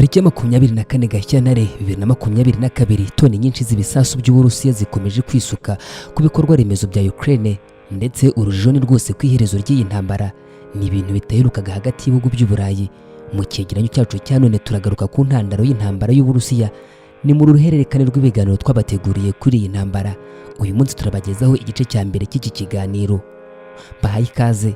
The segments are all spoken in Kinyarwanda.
Tariki ya 24 Gashyantare 2022 toni nyinshi z'ibisasu by'Uburusiya zikomeje kwisuka ku bikorwa remezo bya Ukraine, ndetse urujijo ni rwose ku iherezo ry'iyi ntambara. Ni ibintu bitaherukaga hagati y'ibihugu by'Uburayi. Mu cyegeranyo cyacu cya none turagaruka ku ntandaro y'intambara y'Uburusiya. Ni mu ruhererekane rw'ibiganiro twabateguriye kuri iyi ntambara. Uyu munsi turabagezaho igice cya mbere cy'iki kiganiro. Bahaye ikaze.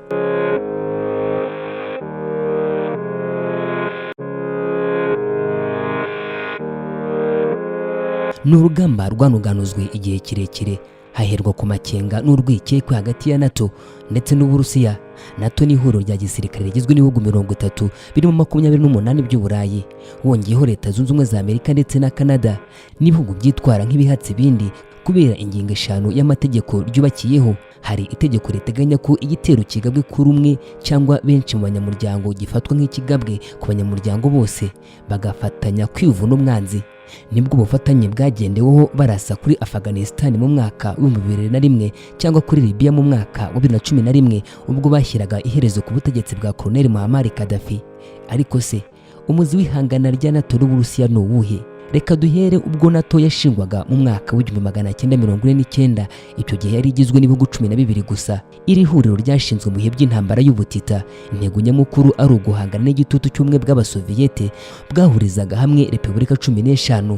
Ni urugamba rwanuganuzwe igihe kirekire, haherwa ku makenga n'urwikekwe hagati ya NATO ndetse n'Uburusiya. NATO ni ihuriro rya gisirikare rigizwe n'ibihugu 30 birimo 28 by'Uburayi, wongeyeho Leta Zunze Ubumwe za Amerika ndetse na Canada, n'ibihugu byitwara nk'ibihatse ibindi kubera ingingo 5 y'amategeko ryubakiyeho. Hari itegeko riteganya ko igitero kigabwe kuri umwe cyangwa benshi mu banyamuryango gifatwa nk'ikigabwe ku banyamuryango bose, bagafatanya kwivuna umwanzi. Nibwo bufatanye bwagendeweho barasa kuri Afghanistan mu mwaka wa 2001 cyangwa kuri Libya mu mwaka wa 2011 ubwo bashyiraga iherezo ku butegetsi bwa Colonel Muammar Gaddafi. Ariko se umuzi w'ihangana rya NATO n'Uburusiya ni uwuhe? Reka duhere ubwo NATO yashingwaga mu mwaka wa 1949. Icyo gihe yari igizwe n'ibihugu 12 gusa. Iri huriro ryashinzwe mu bihe by'intambara y'ubutita. Intego nyamukuru ari uguhangana n'igitutu cy'umwe bw'Abasoviyete bwahurizaga hamwe Repubulika 15.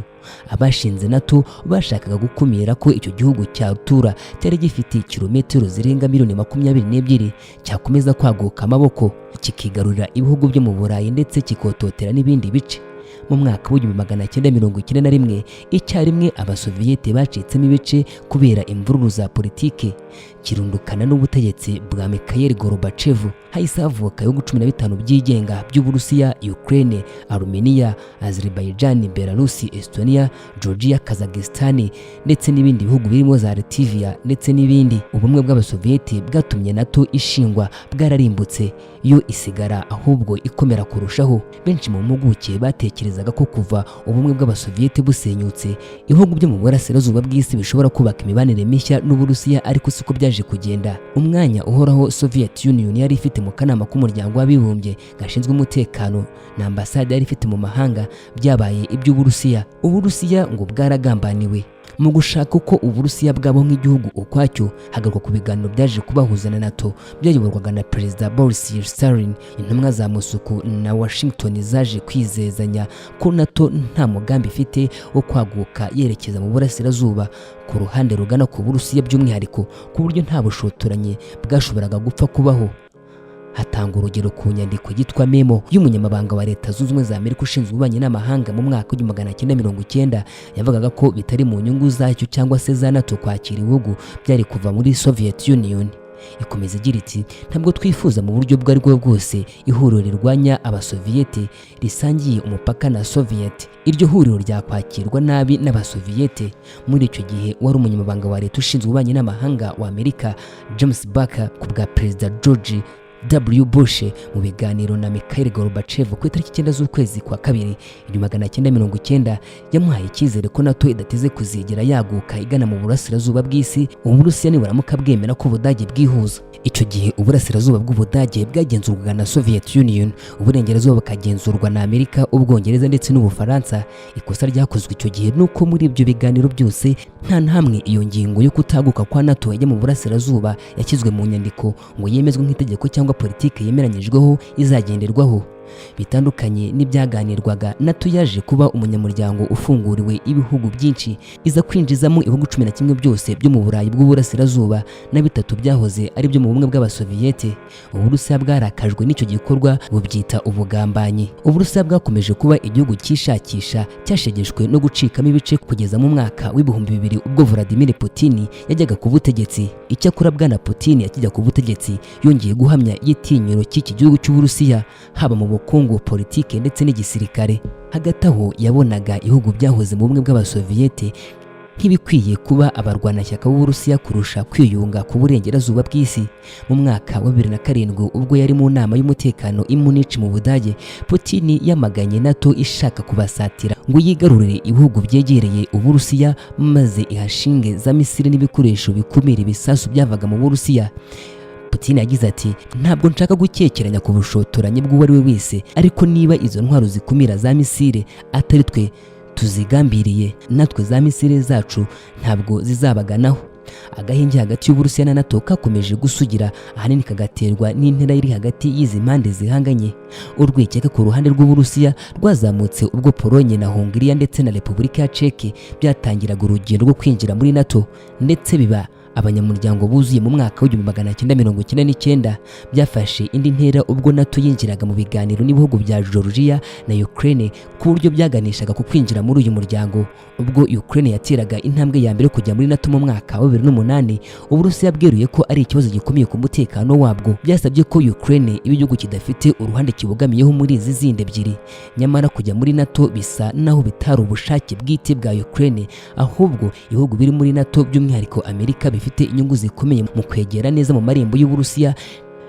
Abashinze NATO bashakaga gukumira ko icyo gihugu cya Rutura cyari gifite kilometero zirenga miliyoni 22 cyakomeza kwaguka amaboko kikigarurira ibihugu byo mu Burayi ndetse kikototera n'ibindi bice. Mu mwaka wa 1991 icyarimwe Abasoviyete bacitsemo ibice kubera imvururu za politike, kirundukana n'ubutegetsi bwa Mikhail Gorbachev. Hahise havuka ibihugu 15 byigenga by'Uburusiya, Ukraine, Armenia, Azerbaijan, Belarus, Estonia, Georgia, Kazakhstan ndetse n'ibindi bihugu birimo za Latvia ndetse n'ibindi. Ubumwe bw'Abasoviyete bwatumye NATO ishingwa bwararimbutse, yo isigara ahubwo ikomera kurushaho. Benshi mu mpuguke batekerezaga ko kuva ubumwe bw'Abasoviyete busenyutse ibihugu byo mu burasirazuba bw'isi bishobora kubaka imibanire mishya n'Uburusiya, ariko siko byaje kugenda. Umwanya uhoraho Soviet Union yari ifite mu kanama k'umuryango w'abibumbye gashinzwe umutekano na ambasade yari ifite mu mahanga byabaye iby'Uburusiya. Uburusiya ngo bwaragambaniwe. Mu gushaka uko Uburusiya bwabo nk'igihugu ukwacyo, hagaruka ku biganiro byaje kubahuza na NATO byayoborwaga na Perezida Boris Yeltsin. Intumwa za Moscow na Washington zaje kwizezanya ko NATO nta mugambi ifite wo kwaguka yerekeza mu burasirazuba ku ruhande rugana ku Burusiya, by'umwihariko ku buryo nta bushotoranye bwashoboraga gupfa kubaho. Hatanga urugero ku nyandiko yitwa memo y'umunyamabanga wa Leta Zunze Ubumwe za Amerika ushinzwe ububanyi n'amahanga mu mwaka wa 1990, yavugaga ko bitari mu nyungu zacyo cyangwa se za NATO kwakira ibihugu byari kuva muri Soviet Union. Ikomeza igira iti, ntabwo twifuza mu buryo bwo aribwo bwose ihuriro rirwanya Abasoviyete risangiye umupaka na Soviet. Iryo huriro ryakwakirwa nabi n'Abasoviyete. Muri icyo gihe wari umunyamabanga wa Leta ushinzwe ububanyi n'amahanga wa Amerika James Baker ku bwa Perezida George W. Bush mu biganiro na Mikhail Gorbachev ku itariki 9 z'ukwezi kwa kabiri 1990, yamuhaye icyizere ko NATO idateze kuzigera yaguka igana mu burasirazuba bw'isi Uburusiya niburamuka bwemera ko Ubudage bwihuza. Icyo gihe uburasirazuba bw'Ubudage bwagenzurwaga na Soviet Union, uburengerazuba bukagenzurwa na Amerika, Ubwongereza ndetse n'Ubufaransa. Ikosa ryakozwe icyo gihe nuko muri ibyo biganiro byose nta hamwe iyo ngingo yo kutaguka kwa NATO yajya mu burasirazuba yashyizwe mu nyandiko ngo yemezwe nk'itegeko cyangwa politike yemeranyijweho izagenderwaho. Bitandukanye n'ibyaganirwaga, NATO yaje kuba umunyamuryango ufunguriwe ibihugu byinshi, iza kwinjizamo ibihugu 11 byose byo mu Burayi bw'uburasirazuba na 3 byahoze ari byo mu bumwe bw'Abasoviyete. Uburusiya bwarakajwe n'icyo gikorwa bubyita ubugambanyi. Uburusiya bwakomeje kuba igihugu cyishakisha, cyashegeshwe no gucikamo ibice kugeza mu mwaka wa 2000 ubwo Vladimir Putin yajyaga ku butegetsi. Icyakora bwana Putin yakijya ku butegetsi yongeye guhamya igitinyiro cy'iki gihugu cy'Uburusiya, haba mu bukungu, politike ndetse n'igisirikare. Hagati aho yabonaga ibihugu byahoze mu bumwe bw'Abasoviyete nk'ibikwiye kuba abarwanashyaka b'Uburusiya kurusha kwiyunga ku burengerazuba bw'isi. Mu mwaka wa 2007 ubwo yari mu nama y'umutekano i Munich mu Budage, Putin yamaganye NATO ishaka kubasatira ngo yigarurire ibihugu byegereye Uburusiya maze ihashinge za misile n'ibikoresho bikumira ibisasu byavaga mu Burusiya. Putin yagize ati ntabwo nshaka gukekeranya ku bushotoranyi bw'uwo ari we wese, ariko niba izo ntwaro zikumira za misile atari twe tuzigambiriye, natwe za misile zacu ntabwo zizabaganaho. Agahenge hagati y'Uburusiya na NATO kakomeje gusugira, ahanini kagaterwa n'intera iri hagati y'izi mpande zihanganye. Urwikekwe ku ruhande rw'Uburusiya rwazamutse ubwo Polonye na Hongiriya ndetse na Repubulika ya Czech byatangiraga urugendo rwo kwinjira muri NATO, ndetse biba abanyamuryango buzuye mu mwaka w'1999. Byafashe indi ntera ubwo NATO yinjiraga mu biganiro n'ibihugu bya Georgia na Ukraine, ku buryo byaganishaga ku kwinjira muri uyu muryango. Ubwo Ukraine yateraga intambwe ya mbere kujya muri NATO mu mwaka wa 2008, Uburusiya bweruye ko ari ikibazo gikomeye ku mutekano wabwo. Byasabye ko Ukraine iba igihugu kidafite uruhande kibogamiyeho muri izi zindi ebyiri. Nyamara kujya muri NATO bisa naho bitari ubushake bwite bwa Ukraine, ahubwo ibihugu biri muri NATO by'umwihariko Amerika bifite inyungu zikomeye mu kwegera neza mu marembo y'Uburusiya,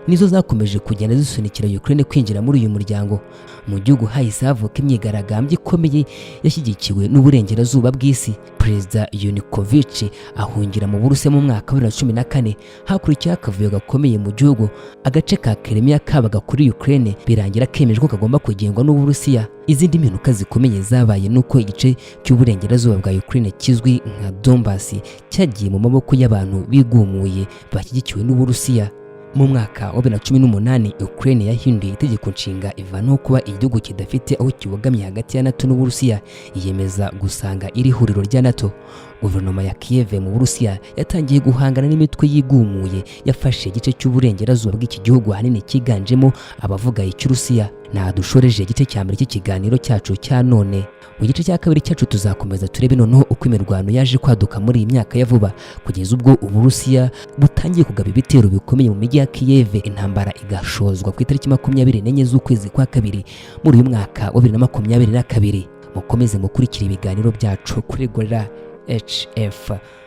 nizo zakomeje kugenda zisunikira Ukraine kwinjira muri uyu muryango. Mu gihugu hahise havuka imyigaragambyo ikomeye yashyigikiwe n'uburengerazuba bw'isi. Perezida Yanukovych ahungira mu Burusiya mu mwaka wa 2014. Hakurikiyeho akavuyo gakomeye mu gihugu. Agace ka Crimea kabaga kuri Ukraine birangira kemejwe ko kagomba kugengwa n'Uburusiya. Izindi mpinduka zikomeye zabaye nuko igice cy'uburengerazuba bwa Ukraine kizwi nka Donbas cyagiye mu maboko y'abantu bigumuye bashyigikiwe n'Uburusiya. Mu mwaka wa 2018 Ukraine yahinduye itegeko nshinga ivanaho kuba igihugu kidafite aho kibogamye hagati ya NATO n'Uburusiya, yiyemeza gusanga iri huriro rya NATO. Guverinoma ya Kiev mu Burusiya yatangiye guhangana n'imitwe yigumuye yafashe igice cy'uburengerazuba bw'iki gihugu, ahanini kiganjemo abavuga icy'Urusiya. Dushoreje igice cya mbere cy'ikiganiro cyacu cya none. Mu gice cya kabiri cyacu tuzakomeza turebe noneho uko imirwano yaje kwaduka muri iyi myaka ya vuba, kugeza ubwo Uburusiya butangiye kugaba ibitero bikomeye mu mijyi ya Kiev, intambara igashozwa ku itariki 24 z'ukwezi kwa kabiri muri uyu mwaka wa 2022. Mukomeze mukurikira ibiganiro byacu kuri Gorilla HF.